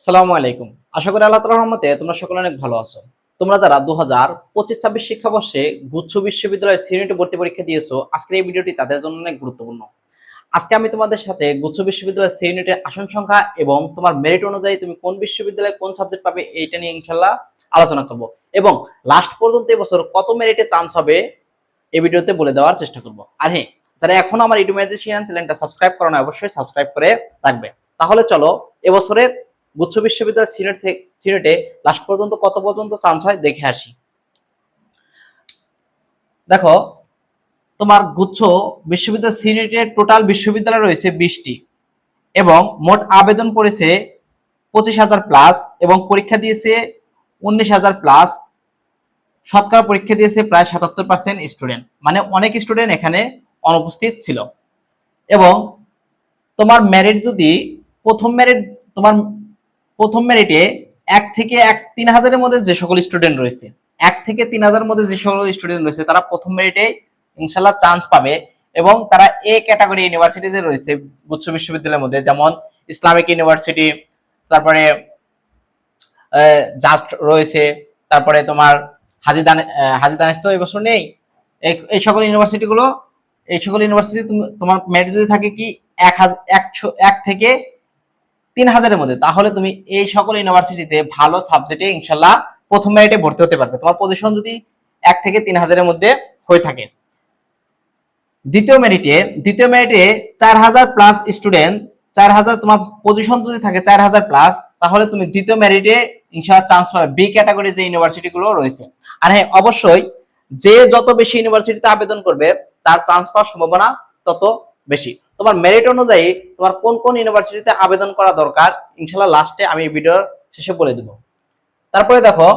আসসালামু আলাইকুম। আশা করি আল্লাহ তাআলার রহমতে তোমরা সকলে অনেক ভালো আছো। তোমরা যারা 2025-26 শিক্ষাবর্ষে গুচ্ছ বিশ্ববিদ্যালয়ের সিনিয়র ভর্তি পরীক্ষা দিয়েছো, আজকের এই ভিডিওটি তাদের জন্য অনেক গুরুত্বপূর্ণ। আজকে আমি তোমাদের সাথে গুচ্ছ বিশ্ববিদ্যালয়ের সিনিয়রের আসন সংখ্যা এবং তোমার মেরিট অনুযায়ী তুমি কোন বিশ্ববিদ্যালয়ে কোন সাবজেক্ট পাবে এইটা নিয়ে ইনশাআল্লাহ আলোচনা করব। এবং লাস্ট পর্যন্ত এবছর কত মেরিটে চান্স হবে এই ভিডিওতে বলে দেওয়ার চেষ্টা করব। আর হ্যাঁ, যারা এখনো আমার ইউটিউব ম্যাজিশিয়ান চ্যানেলটা সাবস্ক্রাইব করো না, অবশ্যই সাবস্ক্রাইব করে রাখবে। তাহলে চলো এবছরের গুচ্ছ বিশ্ববিদ্যালয় সিনেটে লাস্ট পর্যন্ত কত পর্যন্ত চান্স হয় দেখে আসি। দেখো, তোমার গুচ্ছ বিশ্ববিদ্যালয় সিনেটের টোটাল বিশ্ববিদ্যালয় রয়েছে 20টি এবং মোট আবেদন পড়েছে 25,000 প্লাস এবং পরীক্ষা দিয়েছে 19,000 প্লাস। শতকরা পরীক্ষা দিয়েছে প্রায় 77% স্টুডেন্ট, মানে অনেক স্টুডেন্ট এখানে অনুপস্থিত ছিল। এবং তোমার মেরিট যদি প্রথম মেরিট তোমার প্রথম মেরিটে 1 থেকে 3,000-এর মধ্যে যে সকল স্টুডেন্ট রয়েছে, 1 থেকে 3,000-এর মধ্যে যে সকল স্টুডেন্ট রয়েছে তারা প্রথম মেরিটে ইনশাল্লাহ চান্স পাবে। এবং তারা এ ক্যাটাগরি ইউনিভার্সিটিতে রয়েছে গুচ্ছ বিশ্ববিদ্যালয়ের মধ্যে, যেমন ইসলামিক ইউনিভার্সিটি, তারপরে জাস্ট রয়েছে, তারপরে তোমার হাজি দানেশ তো এবছর নেই। এই সকল ইউনিভার্সিটিগুলো, এই সকল ইউনিভার্সিটি তোমার মেরিট যদি থাকে কি 1 থেকে 3,000-এর মধ্যে, তাহলে তুমি এই সকল ইউনিভার্সিটিতে ভালো সাবজেক্টে ইনশাল্লাহ প্রথম মেরিটে ভর্তি হতে পারবে, তোমার পজিশন যদি 1 থেকে 3,000-এর মধ্যে হয়ে থাকে। দ্বিতীয় মেরিটে 4,000 প্লাস স্টুডেন্ট, 4,000 তোমার পজিশন যদি থাকে 4,000 প্লাস, তাহলে তুমি দ্বিতীয় মেরিটে ইনশাআল্লাহ চান্স পাবে বি ক্যাটাগরি যে ইউনিভার্সিটি গুলো রয়েছে। আর হ্যাঁ, অবশ্যই যে যত বেশি ইউনিভার্সিটিতে আবেদন করবে তার চান্স পাওয়ার সম্ভাবনা তত বেশি। তোমার মেরিট অনুযায়ী তোমার কোন কোন ইউনিভার্সিটিতে আবেদন করা দরকার ইনশাআল্লাহ লাস্টে আমি ভিডিওর শেষে বলে দিব। তারপরে দেখো,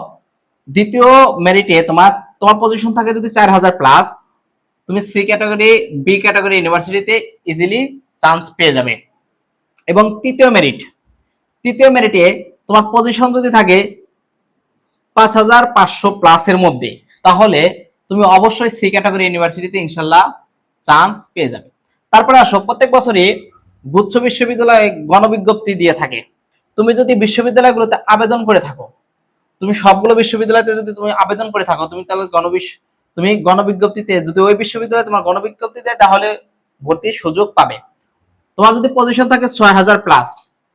দ্বিতীয় মেরিটে তোমার তোমার পজিশন থাকে যদি 4,000 প্লাস, তুমি সি ক্যাটাগরি বি ক্যাটাগরি ইউনিভার্সিটিতে ইজিলি চান্স পেয়ে যাবে। এবং তৃতীয় মেরিটে তোমার পজিশন যদি থাকে 5,500 প্লাসের মধ্যে, তাহলে তুমি অবশ্যই সি ক্যাটাগরি ইউনিভার্সিটিতে ইনশাল্লাহ চান্স পেয়ে যাবে। তারপরে আসো, প্রত্যেক বছরই গুচ্ছ বিশ্ববিদ্যালয় গণবিজ্ঞপ্তি দিয়ে থাকে। তুমি যদি বিশ্ববিদ্যালয়গুলোতে আবেদন করে থাকো, তুমি সবগুলো বিশ্ববিদ্যালয়তে যদি তুমি আবেদন করে থাকো, তুমি তাহলে তুমি গণবিজ্ঞপ্তিতে যদি ওই বিশ্ববিদ্যালয়ে তোমার গণবিজ্ঞপ্তি দেয় তাহলে ভর্তির সুযোগ পাবে। তোমার যদি পজিশন থাকে 6,000 প্লাস,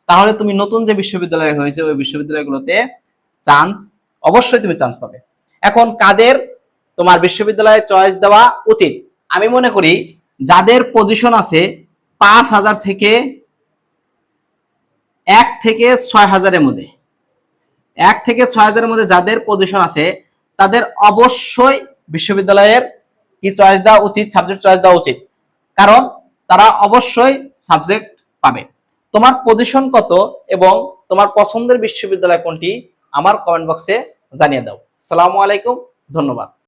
তাহলে তুমি নতুন যে বিশ্ববিদ্যালয় হয়েছে ওই বিশ্ববিদ্যালয়গুলোতে চান্স অবশ্যই তুমি চান্স পাবে। এখন কাদের তোমার বিশ্ববিদ্যালয়ে চয়েস দেওয়া উচিত? আমি মনে করি যাদের পজিশন আছে 5,000 থেকে 1 থেকে 6,000-এর মধ্যে, 1 থেকে 6,000-এর মধ্যে যাদের পজিশন আছে তাদের অবশ্যই বিশ্ববিদ্যালয়ের কি চয়েস দেওয়া উচিত, সাবজেক্ট চয়েস দেওয়া উচিত, কারণ তারা অবশ্যই সাবজেক্ট পাবে। তোমার পজিশন কত এবং তোমার পছন্দের বিশ্ববিদ্যালয় কোনটি আমার কমেন্ট বক্সে জানিয়ে দাও। আসসালামু আলাইকুম, ধন্যবাদ।